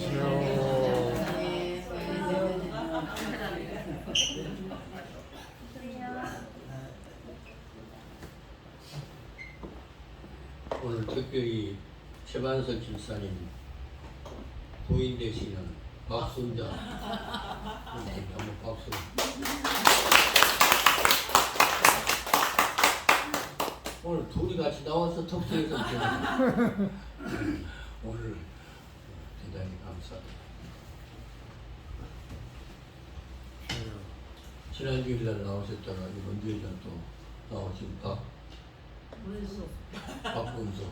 안녕하세요. 오늘 특별히 최반석 집사님 부인 되시는 박순자 한번 박수. 오늘 둘이 같이 나와서 턱수에서 오늘 대단히 감사합니다. 지난 주일날 나오셨다가 이번 주일날 또 나오신 박문수.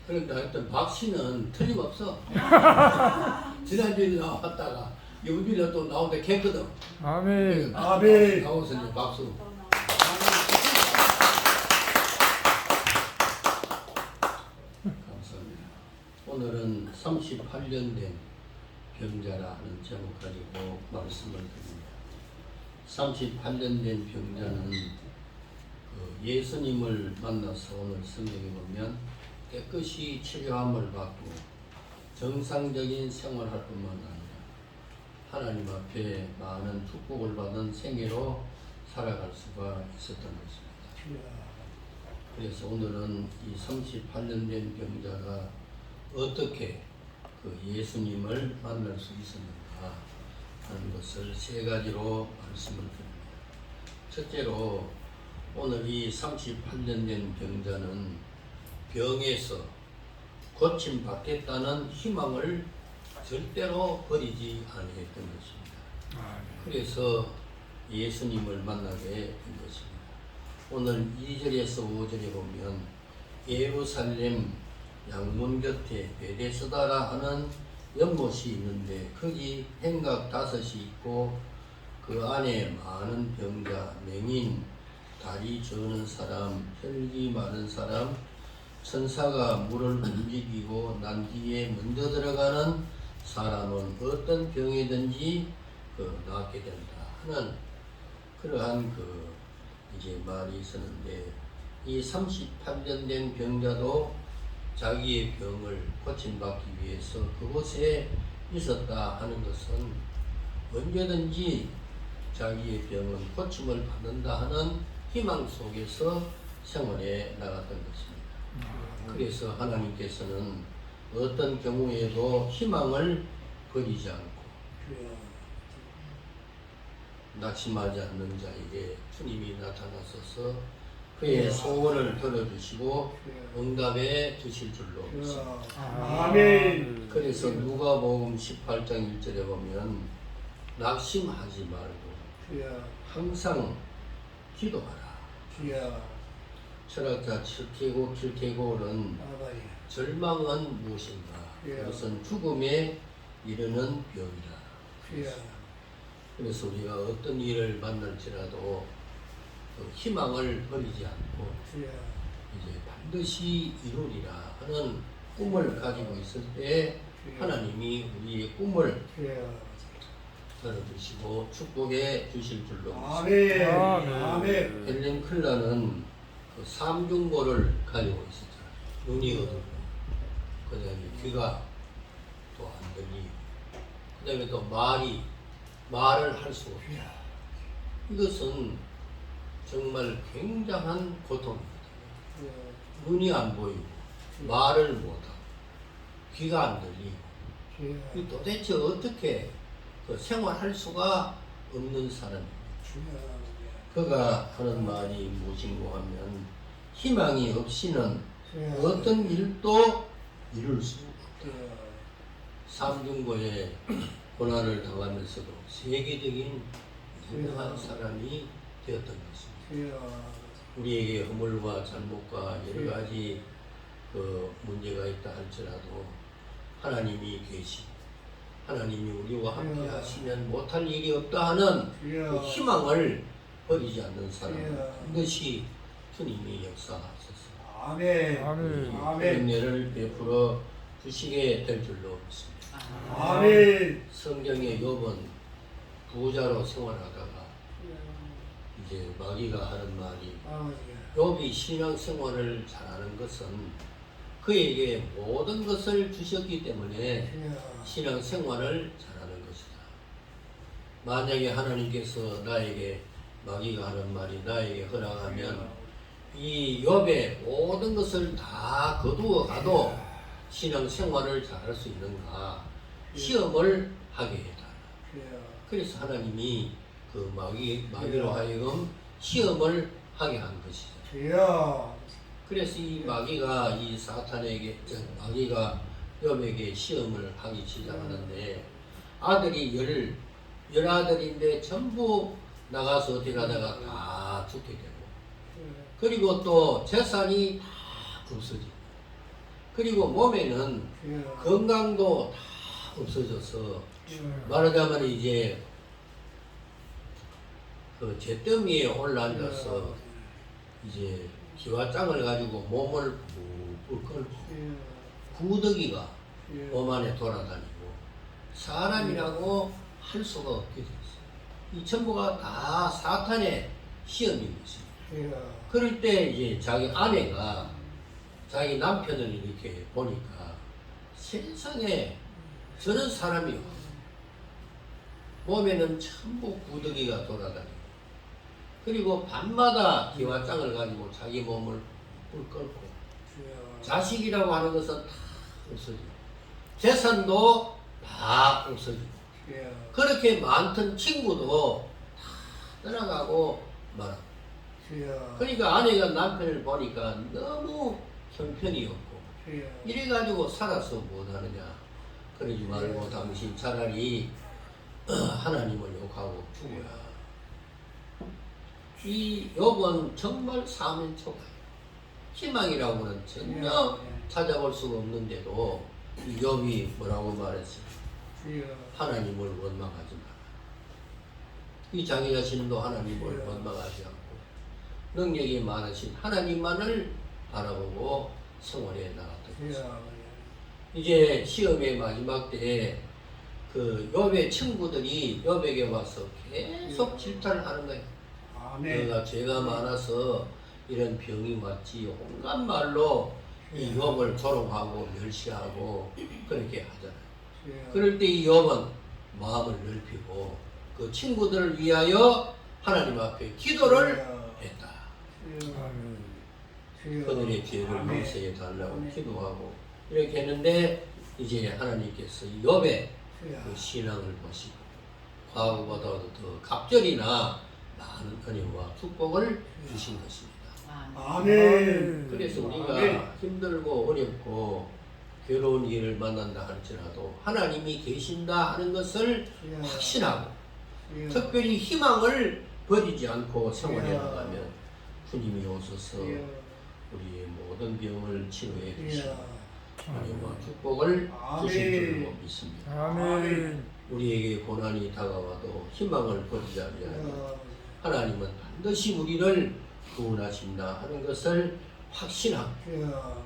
그러니까 하여튼 박 씨는 틀림없어. 지난주에 나왔다가 이번 주일날 또 나오는데 캤거든. 아멘. 아멘. 나오서 이제 박수. 감사합니다. 오늘은 38년 된 병자라 하는 제목 가지고 말씀을 드립니다. 38년 된 병자는 예수님을 만나서 오늘 성경에 보면 깨끗이 치료함을 받고 정상적인 생활할 뿐만 아니라 하나님 앞에 많은 축복을 받은 생애로 살아갈 수가 있었던 것입니다. 그래서 오늘은 이 38년 된 병자가 어떻게 그 예수님을 만날 수 있었는가 하는 것을 세 가지로 말씀을 드립니다. 첫째로 오늘 이 38년 된 병자는 병에서 고침받겠다는 희망을 절대로 버리지 아니했던 것입니다. 그래서 예수님을 만나게 된 것입니다. 오늘 2절에서 5절에 보면 예루살렘 양문 곁에 베데스다라 하는 연못이 있는데 거기 행각 5이 있고 그 안에 많은 병자, 맹인, 다리 저는 사람, 혈기 많은 사람, 천사가 물을 움직이고 난 뒤에 먼저 들어가는 사람은 어떤 병이든지 낫게 된다 하는 그러한 이제 말이 있었는데 이 38년 된 병자도 자기의 병을 고침받기 위해서 그곳에 있었다 하는 것은 언제든지 자기의 병은 고침을 받는다 하는 희망 속에서 생활해 나갔던 것입니다. 그래서 하나님께서는 어떤 경우에도 희망을 버리지 않고 낙심하지 않는 자에게 주님이 나타나셔서 그의 소원을 들어주시고 응답해 주실 줄로 믿습니다. 아멘. 그래서 누가복음 18장 1절에 보면 낙심하지 말고 항상 기도하라. 철학자 킬케고르는 절망은 무엇인가? 그것은 죽음에 이르는 병이다. 그래서 우리가 어떤 일을 만날지라도 희망을 버리지 않고 이제 반드시 이루리라 하는 꿈을 가지고 있을 때 하나님이 우리의 꿈을 들어주시고 축복해 주실 줄로 믿습니다. 아멘. 헬렌 클라는 그 삼중고를 가지고 있었잖아요. 눈이 어둡고, 그 다음에 귀가 또 안 들리고, 그 다음에 또 말을 할 수가 없어요. 이것은 정말 굉장한 고통입니다. 눈이 안 보이고, 말을 못하고, 귀가 안 들리고, 도대체 어떻게 생활할 수가 없는 사람입니다. 그가 하는 말이 무엇인고 하면 희망이 없이는 어떤 일도 이룰 수 없다. 삼중고에 고난을 당하면서도 세계적인 유명한 사람이 되었던 것입니다. 우리에게 허물과 잘못과 여러 가지 문제가 있다 할지라도 하나님이 계시고 하나님이 우리와 함께 하시면 못할 일이 없다 하는 그 희망을 버리지 않는 사람 반드시 주님이 역사하셨습니다. 아멘. 은혜를 베풀어 주시게 될 줄로 믿습니다. 아멘. 성경의 욥은 부자로 생활하다가 이제 마귀가 하는 말이 아버지. 욥이 신앙생활을 잘하는 것은 그에게 모든 것을 주셨기 때문에 주여. 신앙생활을 잘하는 것이다. 만약에 하나님께서 나에게 마귀가 하는 말이 나에게 허락하면 이 욥의 모든 것을 다 거두어 가도 신앙생활을 잘할 수 있는가 시험을 하게 해달라. 주여. 그래서 하나님이 그 마귀로 하여금 시험을 하게 한 것이죠. 주여. 그래서 이 마귀가 이 사탄에게 마귀가 욥에게 시험을 하기 시작하는데 아들이 열 아들인데 전부 나가서 어디 가다가 다 죽게 되고 그리고 또 재산이 다 없어지고 그리고 몸에는 주여. 건강도 다 없어져서 주여. 말하자면 이제 그 잿더미에 올라앉아서 이제 기와장을 가지고 몸을 푹 끓고 주여. 구더기가 주여. 몸 안에 돌아다니고 사람이라고 할 수가 없게 됐어요. 이 전부가 다 사탄의 시험인 것입니다. 주여. 그럴 때 이제 자기 아내가 자기 남편을 이렇게 보니까 세상에 저런 사람이 몸에는 전부 구더기가 돌아다니고 그리고 밤마다 기와장을 가지고 자기 몸을 꿀 끓고 주여. 자식이라고 하는 것은 다 없어지고 재산도 다 없어지고 주여. 그렇게 많던 친구도 다 떠나가고 말하고 주여. 그러니까 아내가 남편을 보니까 너무 형편이 없고 주여. 이래가지고 살아서 못하느냐 그러지 말고 당신 차라리 하나님을 욕하고 죽어라. 이 욥은 정말 사면초가요. 희망이라고는 전혀 찾아볼 수가 없는데도 이 욥이 뭐라고 말했어요? 주여. 하나님을 원망하지 마라. 이 자기 자신도 하나님을 원망하지 않고 능력이 많으신 하나님만을 바라보고 생활해 나갔던 것입니다. 주여. 이제 시험의 마지막 때에 그 욥의 친구들이 욥에게 와서 계속 질타를 하는 거예요. 아멘. 너가 죄가 많아서 이런 병이 왔지 온갖 말로 이 욥을 조롱하고 멸시하고 그렇게 하잖아요. 주여. 그럴 때 이 욥은 마음을 넓히고 그 친구들을 위하여 하나님 앞에 기도를 했다. 주여. 주여. 그들의 죄를 아멘. 용서해 달라고 아멘. 기도하고 이렇게 했는데 이제 하나님께서 이 욥의 주여. 그 신앙을 보시고 과거보다도 더 갑절이나 많은 은혜와 축복을 주신 것입니다. 아멘. 그래서 우리가 아멘. 힘들고 어렵고 괴로운 일을 만난다 할지라도 하나님이 계신다 하는 것을 주여. 확신하고 주여. 특별히 희망을 버리지 않고 생활해 주여. 나가면 주님이 오셔서 주여. 우리의 모든 병을 치료해 주시고 주여. 은혜와 축복을 아멘. 주실 줄로 믿습니다. 아멘. 우리에게 고난이 다가와도 희망을 버리지 아니하며 주여. 하나님은 반드시 우리를 구원하신다 하는 것을 확신하고 주여.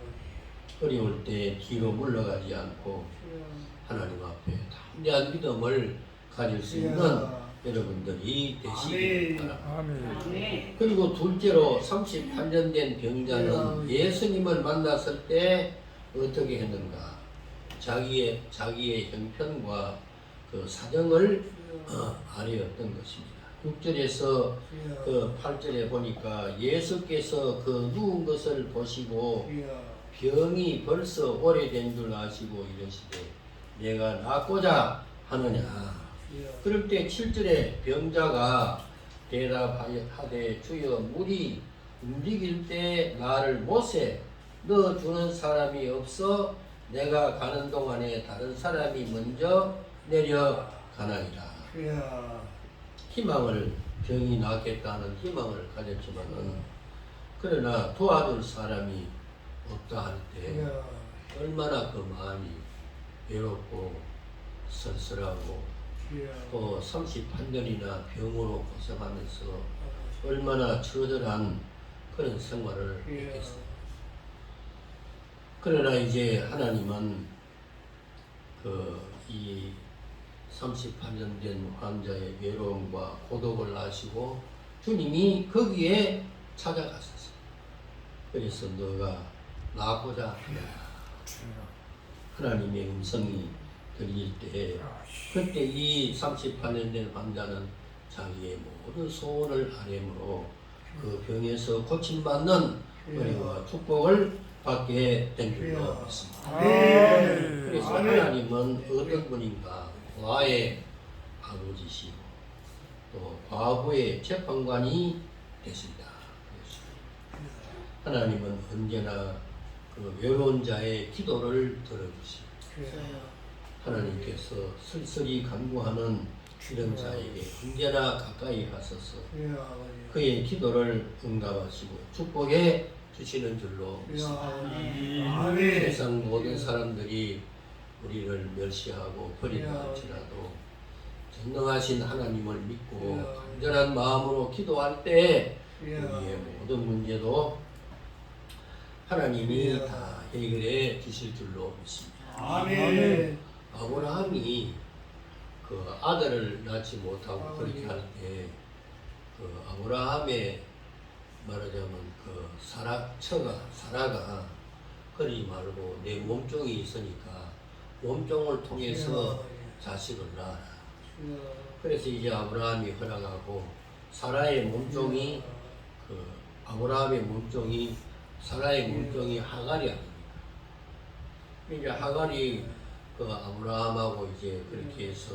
어려울 때 뒤로 물러가지 않고 주여. 하나님 앞에 담대한 믿음을 가질 수 있는 주여. 여러분들이 되시기 아멘. 바랍니다. 아멘. 그리고 둘째로 38년 된 병자는 예수님을 만났을 때 어떻게 했는가? 자기의 형편과 그 사정을 아뢰었던 것입니다. 6절에서 주여. 그 8절에 보니까 예수께서 그 누운 것을 보시고 주여. 병이 벌써 오래된 줄 아시고 이러시되 내가 낫고자 하느냐. 주여. 그럴 때 7절에 병자가 대답하되 주여 물이 움직일 때 나를 못에 넣어주는 사람이 없어 내가 가는 동안에 다른 사람이 먼저 내려가나이다. 주여. 희망을 병이 낫겠다는 희망을 가졌지만은 그러나 도와줄 사람이 없다 할 때 주여. 얼마나 그 마음이 외롭고 쓸쓸하고 주여. 또 38년이나 병으로 고생하면서 얼마나 처절한 그런 생활을 했겠어요. 그러나 이제 하나님은 이 38년 된 환자의 외로움과 고독을 아시고 주님이 거기에 찾아갔었어요. 그래서 너가 나고자 하라. 하나님의 음성이 들릴 때 그때 이 38년 된 환자는 자기의 모든 소원을 아뢰므로 그 병에서 고침받는 은혜와 축복을 받게 된 줄로 믿습니다. 그래서 하나님은 어떤 분인가? 과의 아버지시고 또 과부의 재판관이 되신다. 하나님은 언제나 그 외로운 자의 기도를 들어주십니다. 하나님께서 쓸쓸히 간구하는 이런 자에게 언제나 가까이 하소서 그의 기도를 응답하시고 축복해 주시는 줄로 믿습니다. 세상 모든 사람들이 우리를 멸시하고 버린다 할지라도 전능하신 하나님을 믿고 간절한 마음으로 기도할 때 우리의 모든 문제도 하나님이 다 해결해 주실 줄로 믿습니다. 아브라함이 그 아들을 낳지 못하고 그렇게 할 때 그 아브라함의 말하자면 그 사라가 그러지 말고 내 몸종이 있으니까 몸종을 통해서 자식을 낳아라. 그래서 이제 아브라함이 허락하고 사라의 몸종이 그 아브라함의 몸종이 사라의 몸종이 하갈이 아닙니까? 이제 하갈이 그 아브라함하고 이제 그렇게 해서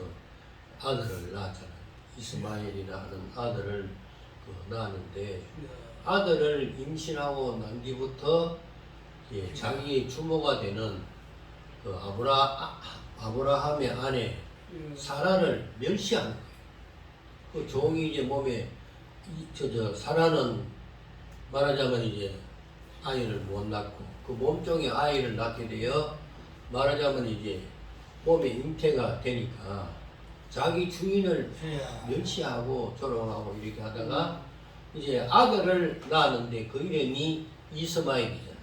아들을 낳았잖아요. 이스마엘이라는 아들을 낳았는데 아들을 임신하고 난 뒤부터 자기의 주모가 되는 그 아브라함의 아내 사라를 멸시하는 거예요. 그 종이 이제 몸에 사라는 말하자면 이제 아이를 못 낳고 그 몸종의 아이를 낳게 되어 말하자면 이제 몸에 잉태가 되니까 자기 주인을 멸시하고 조롱하고 이렇게 하다가 이제 아들을 낳았는데 그 이름이 이스마엘이잖아요.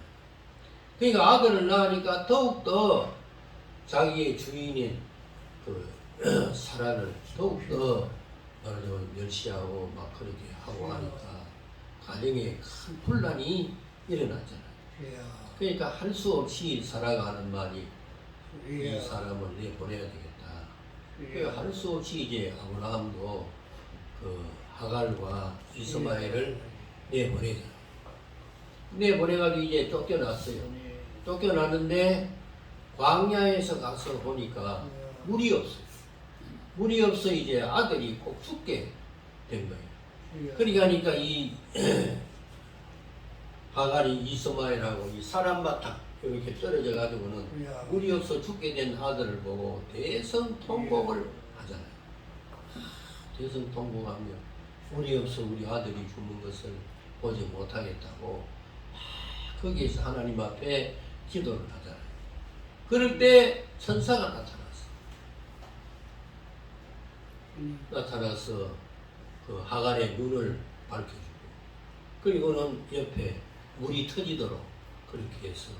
그러니까 아들을 낳으니까 더욱더 자기의 주인인 그 사라를 더욱더 말하자면 멸시하고 막 그렇게 하고 하니까 가정에 큰 분란이 일어났잖아요. 그러니까 할 수 없이 사라가 하는 말이 이 사람을 내보내야 되겠다. 그러니까 할 수 없이 이제 아브라함도 그 하갈과 이스마엘을 내보내잖아요. 내보내가지고 이제 쫓겨났어요. 쫓겨났는데 광야에서 가서 보니까 물이 없어요. 물이 없어 이제 아들이 꼭 죽게 된 거예요. 그러니까 이 하갈이 이스마엘하고 이 사람마다 이렇게 떨어져 가지고는 물이 없어 죽게 된 아들을 보고 대성통곡을 하잖아요. 대성통곡하며 물이 없어 우리 아들이 죽는 것을 보지 못하겠다고 거기에서 하나님 앞에 기도를 하잖아요. 그럴 때 천사가 나타나서 그 하갈의 눈을 밝혀주고 그리고는 옆에 물이 터지도록 그렇게 해서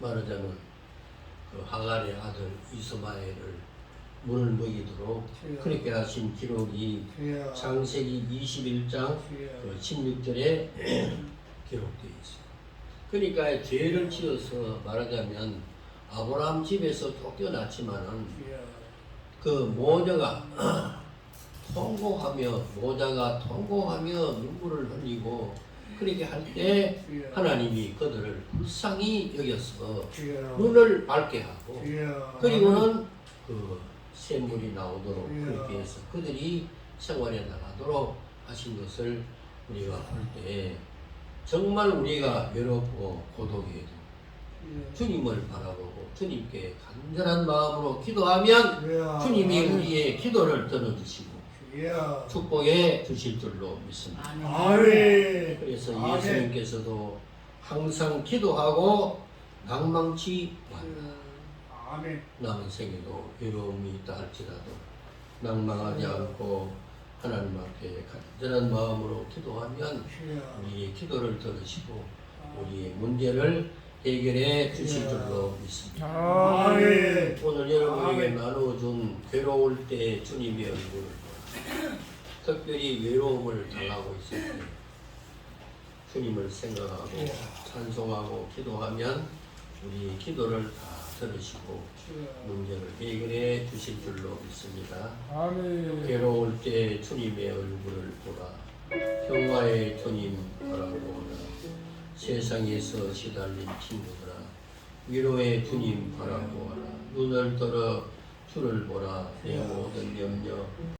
말하자면 그 하갈의 아들 이스마엘을 물을 먹이도록 그렇게 하신 기록이 창세기 21장 그 16절에 기록되어 있어요. 그러니까 죄를 지어서 말하자면 아브라함 집에서 쫓겨났지만은 그 모자가 통곡하며 눈물을 흘리고 그렇게 할 때 하나님이 그들을 불쌍히 여겨서 눈을 밝게 하고 그리고는 그 샘물이 나오도록 그렇게 해서 그들이 생활에 나가도록 하신 것을 우리가 볼 때 정말 우리가 외롭고 고독해도 주님을 바라보고 주님께 간절한 마음으로 기도하면 주님이 우리의 기도를 들어주시고 축복해 주실 줄로 믿습니다. 그래서 예수님께서도 항상 기도하고 낭망치 말라. 남은 생에도 외로움이 있다 할지라도 낭망하지 않고 하나님 앞에 간절한 마음으로 기도하면 우리의 기도를 들으시고 우리의 문제를 해결해 주실 줄로 믿습니다. 오늘 여러분에게 나누어준 괴로울 때 주님의 얼굴을 보라. 특별히 외로움을 당하고 있을 때 주님을 생각하고 찬송하고 기도하면 우리 기도를 다 들으시고 문제를 해결해 주실 줄로 믿습니다. 아멘. 괴로울 때 주님의 얼굴을 보라. 평화의 주님 바라보라. 세상에서 시달린 친구들아 위로의 주님 바라보아라. 눈을 들어 주를 보라. 내 모든 염려